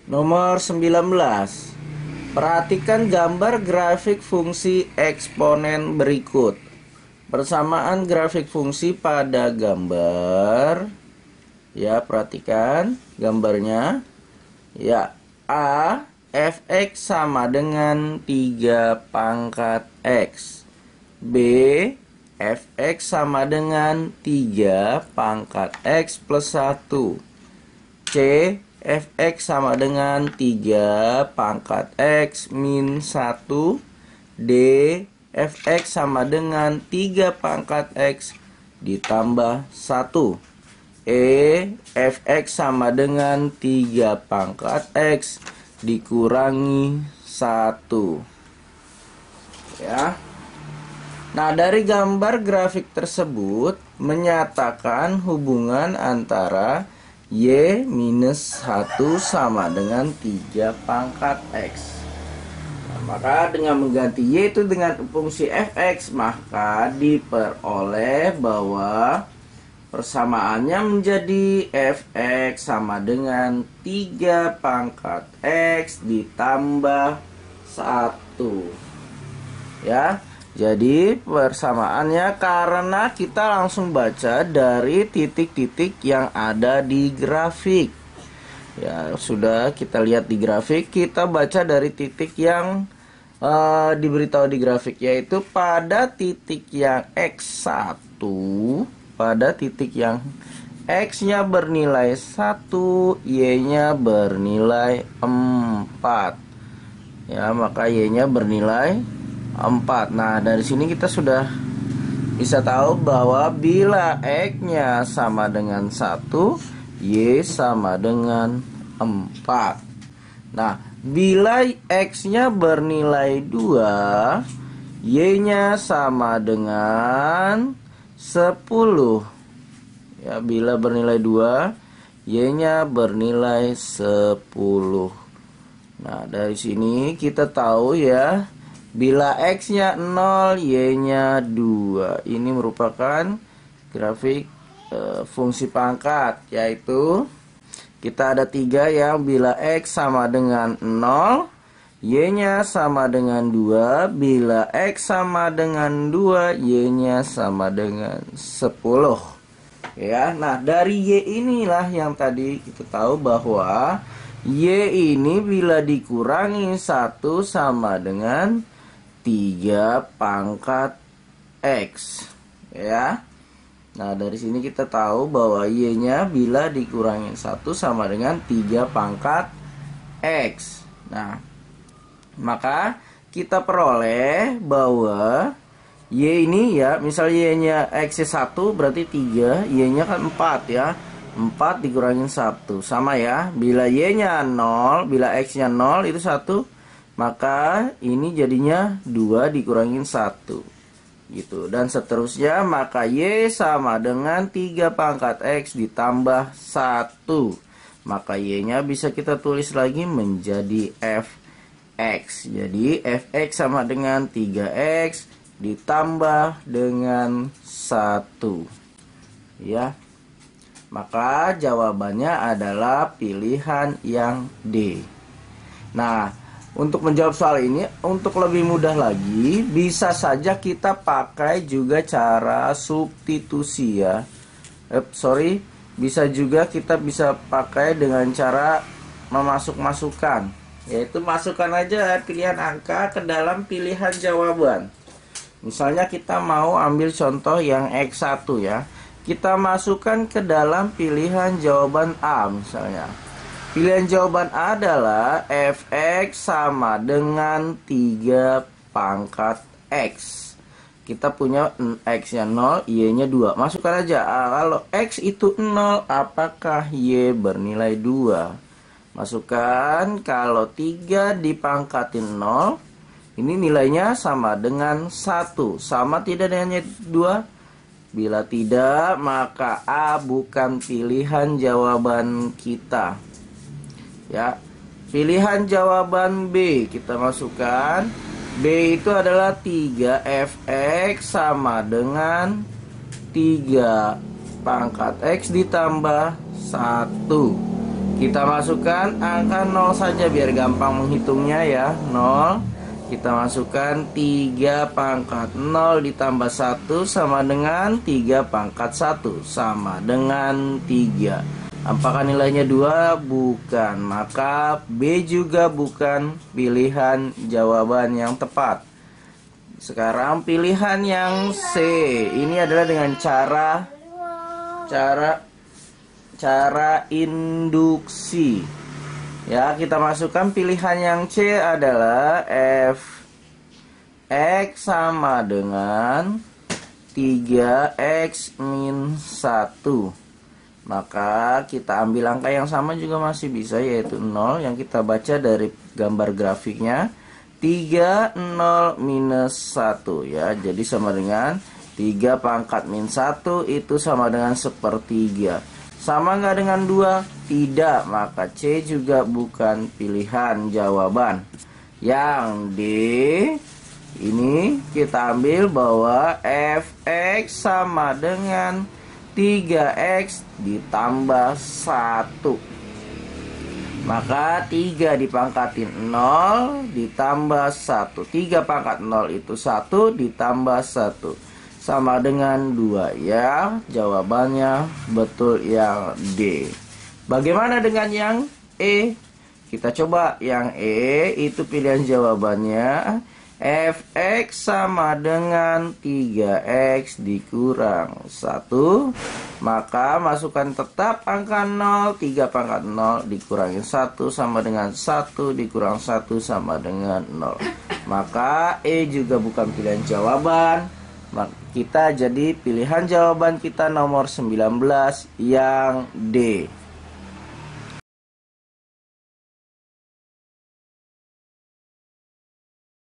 Nomor 19. Perhatikan gambar grafik fungsi eksponen berikut. Persamaan grafik fungsi pada gambar. Ya, perhatikan gambarnya. Ya, A fx sama dengan 3 pangkat x. B fx sama dengan 3 pangkat x plus 1. C fx sama dengan 3 pangkat x min 1. D fx sama dengan 3 pangkat x ditambah 1. E fx sama dengan 3 pangkat x dikurangi 1. Ya. Nah, dari gambar grafik tersebut menyatakan hubungan antara Y minus 1 sama dengan 3 pangkat X. Nah, maka dengan mengganti Y itu dengan fungsi fx, maka diperoleh bahwa persamaannya menjadi fx sama dengan 3 pangkat X ditambah 1. Ya. Jadi persamaannya karena kita langsung baca dari titik-titik yang ada di grafik. Ya, sudah kita lihat di grafik, kita baca dari titik yang diberitahu di grafik, yaitu pada titik yang X1, pada titik yang X-nya bernilai 1, Y-nya bernilai 4. Ya, maka Y-nya bernilai 4. Nah, dari sini kita sudah bisa tahu bahwa bila X-nya sama dengan 1, Y sama dengan 4. Nah, bila X-nya bernilai 2, Y-nya sama dengan 10. Ya, bila bernilai 2, Y-nya bernilai 10. Nah, dari sini kita tahu ya, bila X-nya 0, Y-nya 2. Ini merupakan grafik fungsi pangkat, yaitu kita ada 3 yang bila X sama dengan 0, Y-nya sama dengan 2. Bila X sama dengan 2, Y-nya sama dengan 10. Ya, nah dari Y inilah yang tadi kita tahu bahwa Y ini bila dikurangi 1 sama dengan 3 pangkat X. Ya. Nah, dari sini kita tahu bahwa Y-nya bila dikurangi 1 sama dengan 3 pangkat X. Nah, maka kita peroleh bahwa Y ini ya, misal Y-nya X-nya 1 berarti 3, Y-nya kan 4 ya. 4 dikurangi 1 sama ya. Bila Y-nya 0, bila X-nya 0 itu 1, maka ini jadinya 2 dikurangin 1 gitu. Dan seterusnya, maka Y sama dengan 3 pangkat X ditambah 1. Maka Y-nya bisa kita tulis lagi menjadi fx. Jadi fx sama dengan 3x ditambah dengan 1. Ya. Maka jawabannya adalah pilihan yang D. Nah, untuk menjawab soal ini, untuk lebih mudah lagi, bisa saja kita pakai juga cara substitusi ya. Bisa juga kita bisa pakai dengan cara memasuk-masukkan, yaitu masukkan aja pilihan angka ke dalam pilihan jawaban. Misalnya kita mau ambil contoh yang X1 ya. Kita masukkan ke dalam pilihan jawaban A misalnya. Pilihan jawaban A adalah fx sama dengan 3 pangkat X. Kita punya X-nya 0, Y-nya 2. Masukkan aja. Kalau X itu 0, apakah Y bernilai 2? Masukkan. Kalau 3 dipangkatin 0, ini nilainya sama dengan 1. Sama tidak dengan 2? Bila tidak, maka A bukan pilihan jawaban kita. Ya, pilihan jawaban B kita masukkan. B itu adalah 3fx sama dengan 3 pangkat X ditambah 1. Kita masukkan angka 0 saja biar gampang menghitungnya ya. 0. Kita masukkan 3 pangkat 0 ditambah 1 sama dengan 3 pangkat 1 sama dengan 3. Apakah nilainya 2? Bukan. Maka B juga bukan pilihan jawaban yang tepat. Sekarang pilihan yang C. Ini adalah dengan cara induksi. Ya, kita masukkan pilihan yang C adalah f x sama dengan 3x min 1. Maka kita ambil angka yang sama juga masih bisa, yaitu 0 yang kita baca dari gambar grafiknya. 3, 0, minus 1 ya. Jadi sama dengan 3 pangkat min 1 itu sama dengan 1/3. Sama nggak dengan 2? Tidak, maka C juga bukan pilihan jawaban. Yang D, ini kita ambil bahwa fx sama dengan 3x ditambah 1. Maka 3 dipangkatin 0 ditambah 1. 3 pangkat 0 itu 1 ditambah 1. Sama dengan 2 ya. Jawabannya betul yang D. Bagaimana dengan yang E? Kita coba yang E, itu pilihan jawabannya fx sama dengan 3x dikurang 1. Maka masukkan tetap angka 0. 3 pangkat 0 dikurangi 1 sama dengan 1 dikurang 1 sama dengan 0. Maka E juga bukan pilihan jawaban. Kita jadi pilihan jawaban kita nomor 19 yang D.